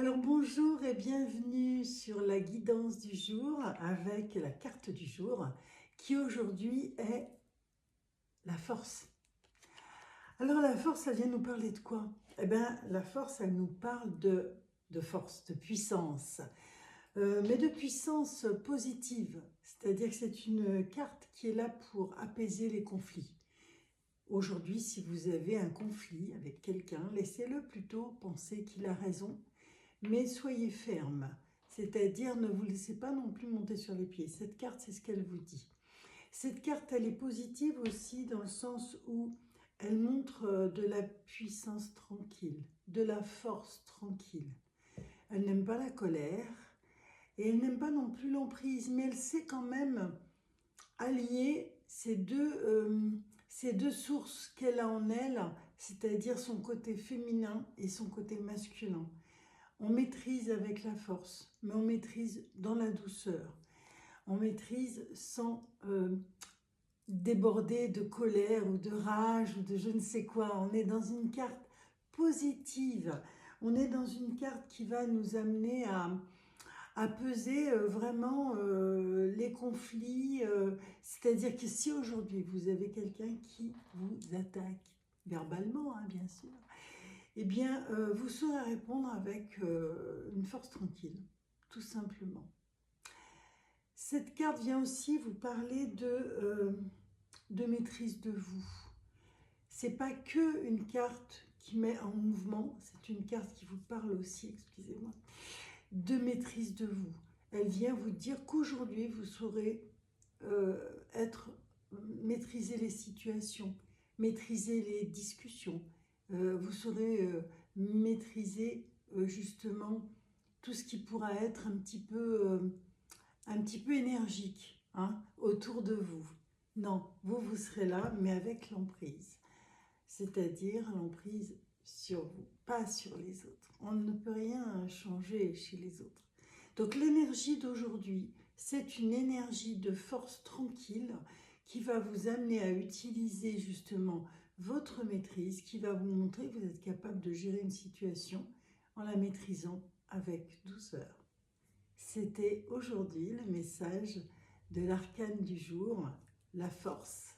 Alors bonjour et bienvenue sur la guidance du jour avec la carte du jour qui aujourd'hui est la force. Alors la force, ça vient nous parler de quoi? Eh bien la force, elle nous parle de force, de puissance, mais de puissance positive. C'est-à-dire que c'est une carte qui est là pour apaiser les conflits. Aujourd'hui, si vous avez un conflit avec quelqu'un, laissez-le plutôt penser qu'il a raison. Mais soyez ferme, c'est-à-dire ne vous laissez pas non plus monter sur les pieds. Cette carte, c'est ce qu'elle vous dit. Cette carte, elle est positive aussi dans le sens où elle montre de la puissance tranquille, de la force tranquille. Elle n'aime pas la colère et elle n'aime pas non plus l'emprise, mais elle sait quand même allier ces deux sources qu'elle a en elle, c'est-à-dire son côté féminin et son côté masculin. On maîtrise avec la force, mais on maîtrise dans la douceur. On maîtrise sans déborder de colère ou de rage ou de je ne sais quoi. On est dans une carte positive. On est dans une carte qui va nous amener à peser vraiment les conflits. C'est-à-dire que si aujourd'hui vous avez quelqu'un qui vous attaque, verbalement hein, bien sûr, eh bien, vous saurez répondre avec une force tranquille, tout simplement. Cette carte vient aussi vous parler de maîtrise de vous. C'est pas que une carte qui met en mouvement, c'est une carte qui vous parle aussi, excusez-moi, de maîtrise de vous. Elle vient vous dire qu'aujourd'hui, vous saurez maîtriser les situations, maîtriser les discussions, vous saurez maîtriser justement tout ce qui pourra être un petit peu énergique hein, autour de vous. Non, vous serez là, mais avec l'emprise. C'est-à-dire l'emprise sur vous, pas sur les autres. On ne peut rien changer chez les autres. Donc l'énergie d'aujourd'hui, c'est une énergie de force tranquille qui va vous amener à utiliser justement votre maîtrise, qui va vous montrer que vous êtes capable de gérer une situation en la maîtrisant avec douceur. C'était aujourd'hui le message de l'arcane du jour, la force.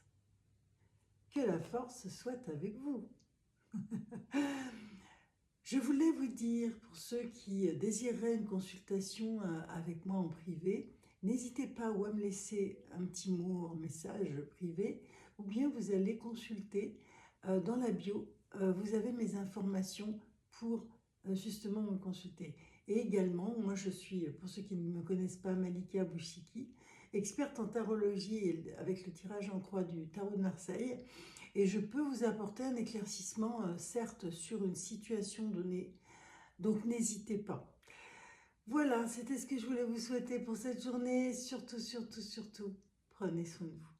Que la force soit avec vous. Je voulais vous dire, pour ceux qui désireraient une consultation avec moi en privé, n'hésitez pas ou à me laisser un petit mot en message privé, ou bien vous allez consulter dans la bio, vous avez mes informations pour justement me consulter. Et également, moi je suis, pour ceux qui ne me connaissent pas, Malika Bouchiki, experte en tarologie avec le tirage en croix du tarot de Marseille. Et je peux vous apporter un éclaircissement, certes, sur une situation donnée. Donc, n'hésitez pas. Voilà, c'était ce que je voulais vous souhaiter pour cette journée. Surtout, surtout, surtout, prenez soin de vous.